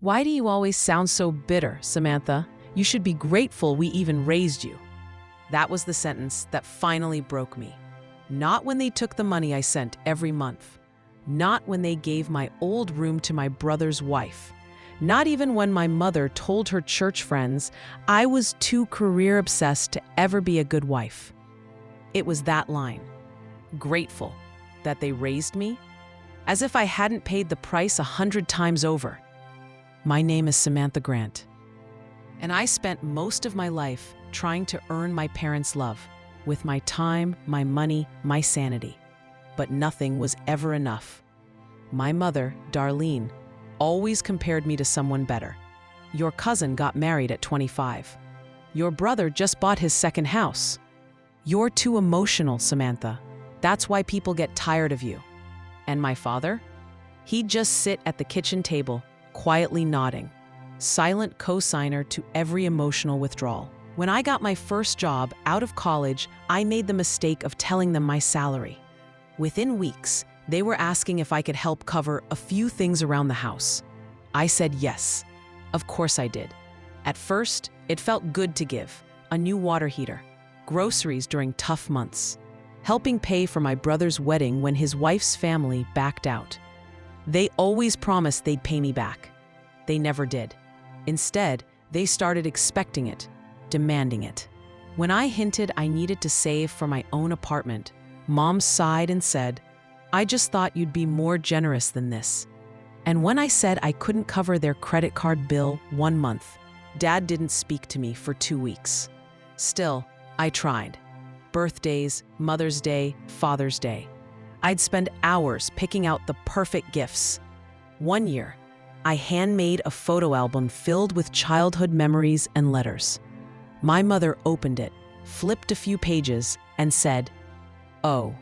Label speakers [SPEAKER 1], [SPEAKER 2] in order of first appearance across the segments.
[SPEAKER 1] Why do you always sound so bitter, Samantha? You should be grateful we even raised you. That was the sentence that finally broke me. Not when they took the money I sent every month. Not when they gave my old room to my brother's wife. Not even when my mother told her church friends I was too career-obsessed to ever be a good wife. It was that line. Grateful that they raised me, as if I hadn't paid the price 100 times over. My name is Samantha Grant, and I spent most of my life trying to earn my parents' love with my time, my money, my sanity. But nothing was ever enough. My mother, Darlene, always compared me to someone better. Your cousin got married at 25. Your brother just bought his second house. You're too emotional, Samantha. That's why people get tired of you. And my father? He'd just sit at the kitchen table, quietly nodding, silent co-signer to every emotional withdrawal. When I got my first job out of college, I made the mistake of telling them my salary. Within weeks, they were asking if I could help cover a few things around the house. I said yes. Of course I did. At first, it felt good to give. A new water heater, groceries during tough months, helping pay for my brother's wedding when his wife's family backed out. They always promised they'd pay me back. They never did. Instead, they started expecting it, demanding it. When I hinted I needed to save for my own apartment, Mom sighed and said, "I just thought you'd be more generous than this." And when I said I couldn't cover their credit card bill 1 month, Dad didn't speak to me for 2 weeks. Still, I tried. Birthdays, Mother's Day, Father's Day. I'd spend hours picking out the perfect gifts. One year, I handmade a photo album filled with childhood memories and letters. My mother opened it, flipped a few pages, and said, "Oh,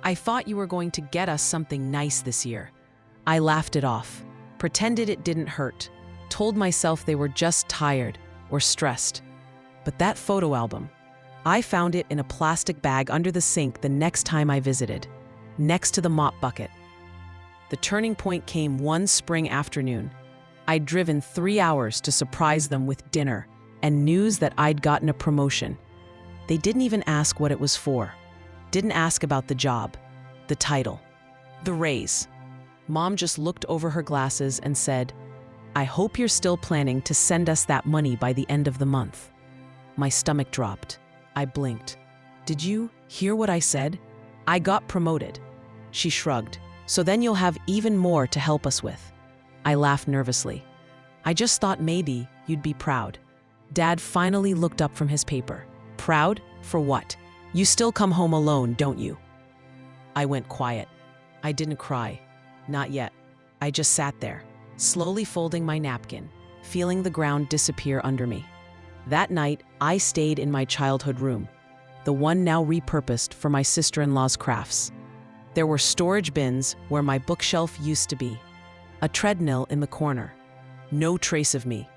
[SPEAKER 1] I thought you were going to get us something nice this year." I laughed it off, pretended it didn't hurt, told myself they were just tired or stressed. But that photo album, I found it in a plastic bag under the sink the next time I visited, next to the mop bucket. The turning point came one spring afternoon. I'd driven 3 hours to surprise them with dinner and news that I'd gotten a promotion. They didn't even ask what it was for. Didn't ask about the job, the title, the raise. Mom just looked over her glasses and said, "I hope you're still planning to send us that money by the end of the month." My stomach dropped. I blinked. "Did you hear what I said? I got promoted." She shrugged. "So then you'll have even more to help us with." I laughed nervously. "I just thought maybe you'd be proud." Dad finally looked up from his paper. "Proud? For what? You still come home alone, don't you?" I went quiet. I didn't cry. Not yet. I just sat there, slowly folding my napkin, feeling the ground disappear under me. That night, I stayed in my childhood room, the one now repurposed for my sister-in-law's crafts. There were storage bins where my bookshelf used to be, a treadmill in the corner, no trace of me.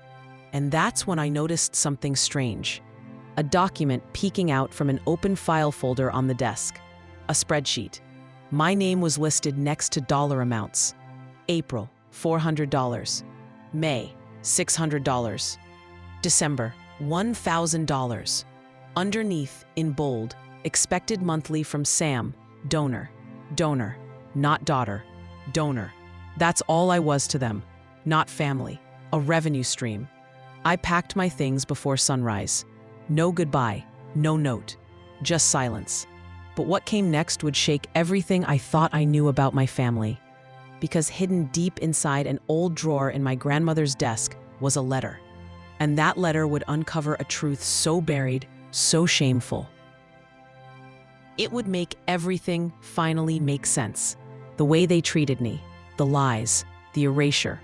[SPEAKER 1] And that's when I noticed something strange. A document peeking out from an open file folder on the desk. A spreadsheet. My name was listed next to dollar amounts. April, $400. May, $600. December, $1,000. Underneath, in bold, expected monthly from Sam, donor. Donor, not daughter. Donor. That's all I was to them. Not family. A revenue stream. I packed my things before sunrise. No goodbye, no note, just silence. But what came next would shake everything I thought I knew about my family. Because hidden deep inside an old drawer in my grandmother's desk was a letter. And that letter would uncover a truth so buried, so shameful. It would make everything finally make sense. The way they treated me, the lies, the erasure,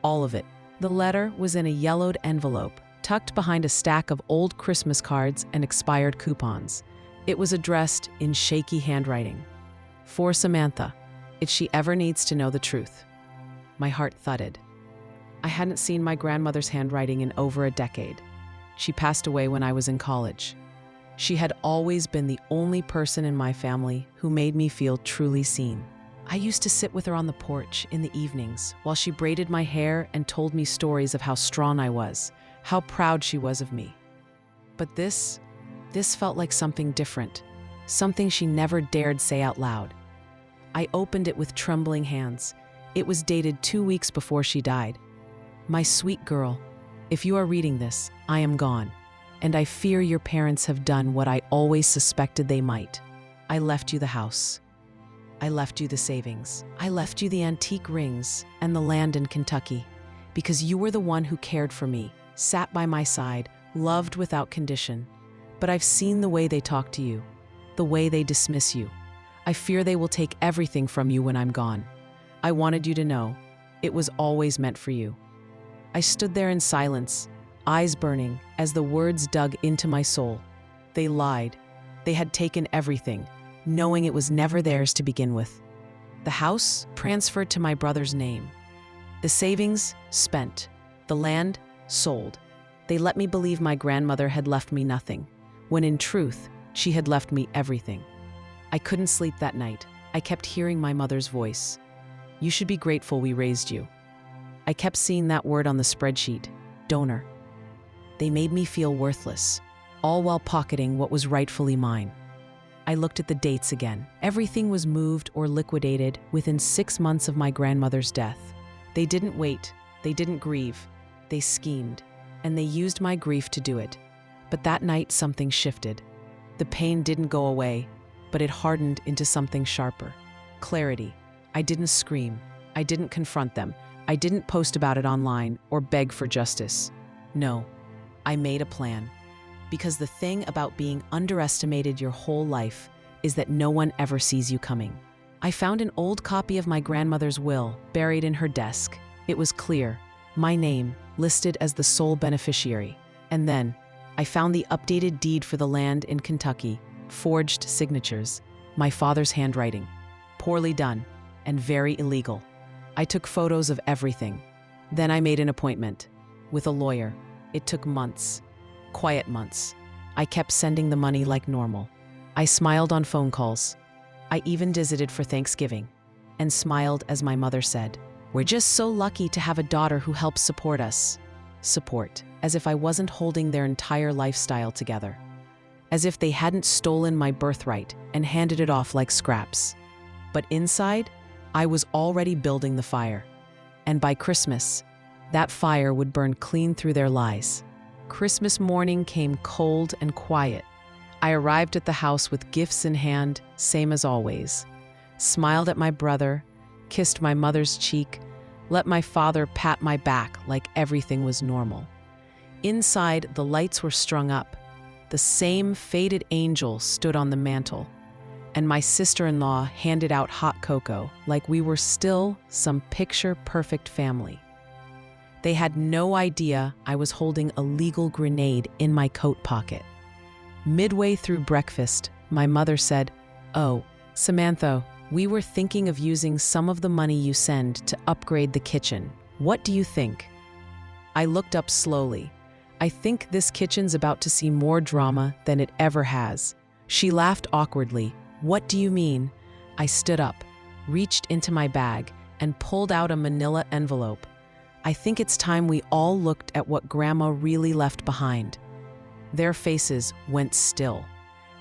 [SPEAKER 1] all of it. The letter was in a yellowed envelope, tucked behind a stack of old Christmas cards and expired coupons. It was addressed in shaky handwriting. "For Samantha, if she ever needs to know the truth." My heart thudded. I hadn't seen my grandmother's handwriting in over a decade. She passed away when I was in college. She had always been the only person in my family who made me feel truly seen. I used to sit with her on the porch in the evenings while she braided my hair and told me stories of how strong I was, how proud she was of me. But this felt like something different, something she never dared say out loud. I opened it with trembling hands. It was dated 2 weeks before she died. My sweet girl, if you are reading this, I am gone, and I fear your parents have done what I always suspected they might. I left you the house. I left you the savings. I left you the antique rings and the land in Kentucky, because you were the one who cared for me, sat by my side, loved without condition. But I've seen the way they talk to you, the way they dismiss you. I fear they will take everything from you when I'm gone. I wanted you to know it was always meant for you. I stood there in silence, eyes burning, as the words dug into my soul. They lied. They had taken everything, knowing it was never theirs to begin with. The house transferred to my brother's name. The savings spent. The land sold. They let me believe my grandmother had left me nothing, when in truth, she had left me everything. I couldn't sleep that night. I kept hearing my mother's voice. You should be grateful we raised you. I kept seeing that word on the spreadsheet, donor. They made me feel worthless, all while pocketing what was rightfully mine. I looked at the dates again. Everything was moved or liquidated within 6 months of my grandmother's death. They didn't wait. They didn't grieve. They schemed, and they used my grief to do it. But that night, something shifted. The pain didn't go away, but it hardened into something sharper. Clarity. I didn't scream. I didn't confront them. I didn't post about it online or beg for justice. No, I made a plan. Because the thing about being underestimated your whole life is that no one ever sees you coming. I found an old copy of my grandmother's will buried in her desk. It was clear, my name listed as the sole beneficiary. And then, I found the updated deed for the land in Kentucky, forged signatures, my father's handwriting. Poorly done, and very illegal. I took photos of everything. Then I made an appointment with a lawyer. It took months. Quiet months. I kept sending the money like normal. I smiled on phone calls. I even visited for Thanksgiving and smiled as my mother said, "We're just so lucky to have a daughter who helps support us." Support, as if I wasn't holding their entire lifestyle together. As if they hadn't stolen my birthright and handed it off like scraps. But inside, I was already building the fire. And by Christmas, that fire would burn clean through their lies. Christmas morning came cold and quiet. I arrived at the house with gifts in hand, same as always. Smiled at my brother, kissed my mother's cheek, let my father pat my back like everything was normal. Inside, the lights were strung up. The same faded angel stood on the mantle, and my sister-in-law handed out hot cocoa like we were still some picture-perfect family. They had no idea I was holding a legal grenade in my coat pocket. Midway through breakfast, my mother said, "Oh, Samantha, we were thinking of using some of the money you send to upgrade the kitchen. What do you think?" I looked up slowly. I think this kitchen's about to see more drama than it ever has. She laughed awkwardly. "What do you mean?" I stood up, reached into my bag, and pulled out a manila envelope. I think it's time we all looked at what Grandma really left behind. Their faces went still,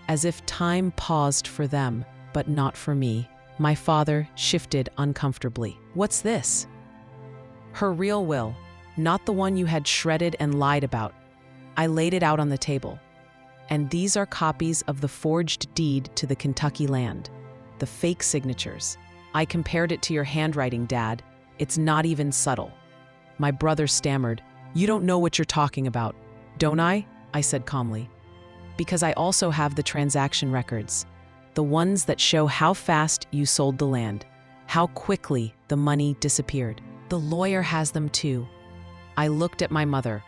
[SPEAKER 1] as if time paused for them, but not for me. My father shifted uncomfortably. "What's this?" "Her real will, not the one you had shredded and lied about." I laid it out on the table. "And these are copies of the forged deed to the Kentucky land. The fake signatures. I compared it to your handwriting, Dad. It's not even subtle." My brother stammered. "You don't know what you're talking about." "Don't I?" I said calmly. "Because I also have the transaction records. The ones that show how fast you sold the land, how quickly the money disappeared. The lawyer has them too." I looked at my mother.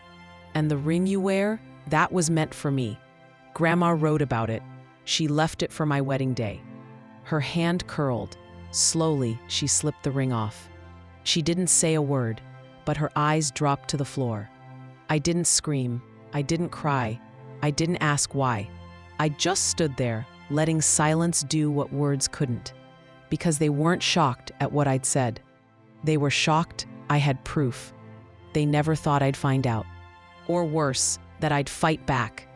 [SPEAKER 1] "And the ring you wear? That was meant for me. Grandma wrote about it. She left it for my wedding day." Her hand curled. Slowly, she slipped the ring off. She didn't say a word, but her eyes dropped to the floor. I didn't scream. I didn't cry. I didn't ask why. I just stood there, letting silence do what words couldn't. because they weren't shocked at what I'd said. They were shocked I had proof. They never thought I'd find out. Or worse, that I'd fight back.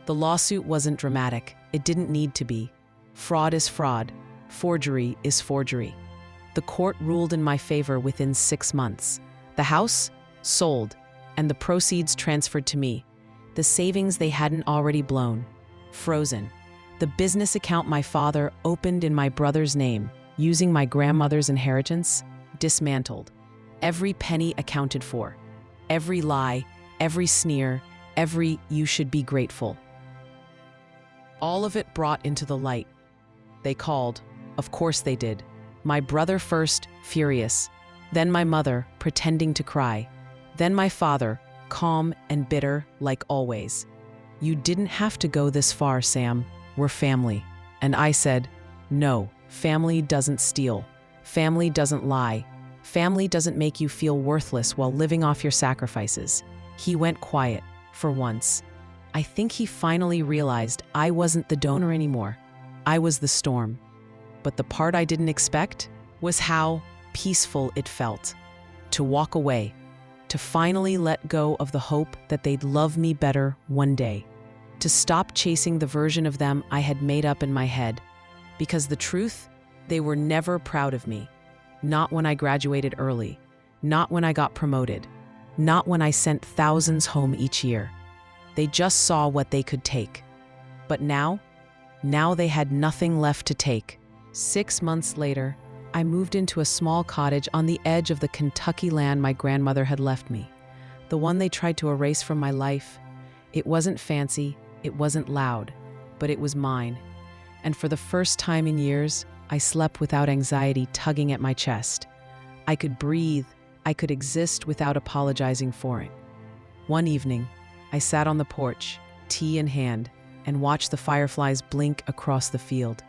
[SPEAKER 1] The lawsuit wasn't dramatic. It didn't need to be. Fraud is fraud. Forgery is forgery. The court ruled in my favor within 6 months. The house? Sold, and the proceeds transferred to me. The savings they hadn't already blown. Frozen. The business account my father opened in my brother's name, using my grandmother's inheritance, dismantled. Every penny accounted for. Every lie, every sneer, every "you should be grateful." All of it brought into the light. They called. Of course they did. My brother first, furious. Then my mother, pretending to cry. Then my father, calm and bitter like always. "You didn't have to go this far, Sam. We're family." And I said, "No, family doesn't steal. Family doesn't lie. Family doesn't make you feel worthless while living off your sacrifices." He went quiet, for once. I think he finally realized I wasn't the donor anymore. I was the storm. But the part I didn't expect was how peaceful it felt. To walk away. To finally let go of the hope that they'd love me better one day. To stop chasing the version of them I had made up in my head. Because the truth, they were never proud of me. Not when I graduated early. Not when I got promoted. Not when I sent thousands home each year. They just saw what they could take. But now they had nothing left to take. 6 months later, I moved into a small cottage on the edge of the Kentucky land my grandmother had left me. The one they tried to erase from my life. It wasn't fancy, it wasn't loud, but it was mine. And for the first time in years, I slept without anxiety tugging at my chest. I could breathe, I could exist without apologizing for it. One evening, I sat on the porch, tea in hand, and watched the fireflies blink across the field.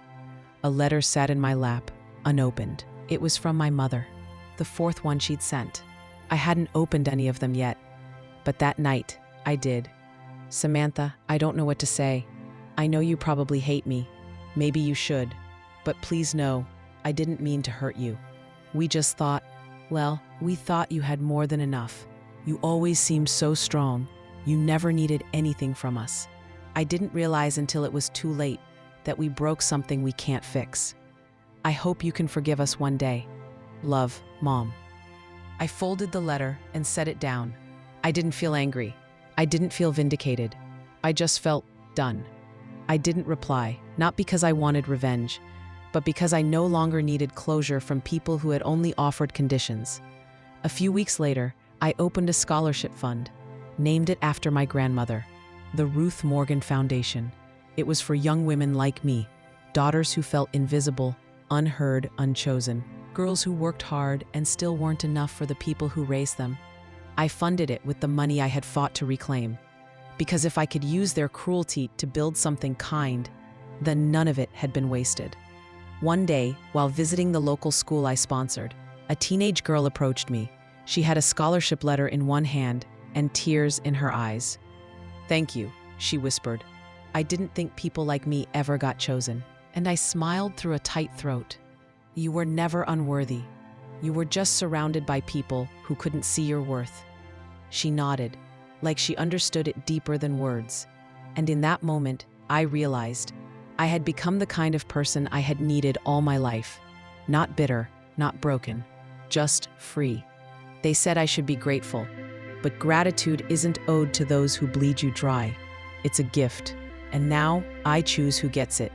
[SPEAKER 1] A letter sat in my lap, unopened. It was from my mother, the 4th one she'd sent. I hadn't opened any of them yet, but that night, I did. "Samantha, I don't know what to say. I know you probably hate me. Maybe you should. But please know, I didn't mean to hurt you. We just thought, well, we thought you had more than enough. You always seemed so strong. You never needed anything from us. I didn't realize until it was too late that we broke something we can't fix. I hope you can forgive us one day. Love, Mom." I folded the letter and set it down. I didn't feel angry. I didn't feel vindicated. I just felt done. I didn't reply, not because I wanted revenge, but because I no longer needed closure from people who had only offered conditions. A few weeks later, I opened a scholarship fund, named it after my grandmother, the Ruth Morgan Foundation. It was for young women like me, daughters who felt invisible, unheard, unchosen, girls who worked hard and still weren't enough for the people who raised them. I funded it with the money I had fought to reclaim, because if I could use their cruelty to build something kind, then none of it had been wasted. One day, while visiting the local school I sponsored, a teenage girl approached me. She had a scholarship letter in one hand and tears in her eyes. "Thank you," she whispered. "I didn't think people like me ever got chosen." And I smiled through a tight throat. "You were never unworthy. You were just surrounded by people who couldn't see your worth." She nodded, like she understood it deeper than words. And in that moment, I realized I had become the kind of person I had needed all my life. Not bitter, not broken, just free. They said I should be grateful, but gratitude isn't owed to those who bleed you dry. It's a gift, and now I choose who gets it.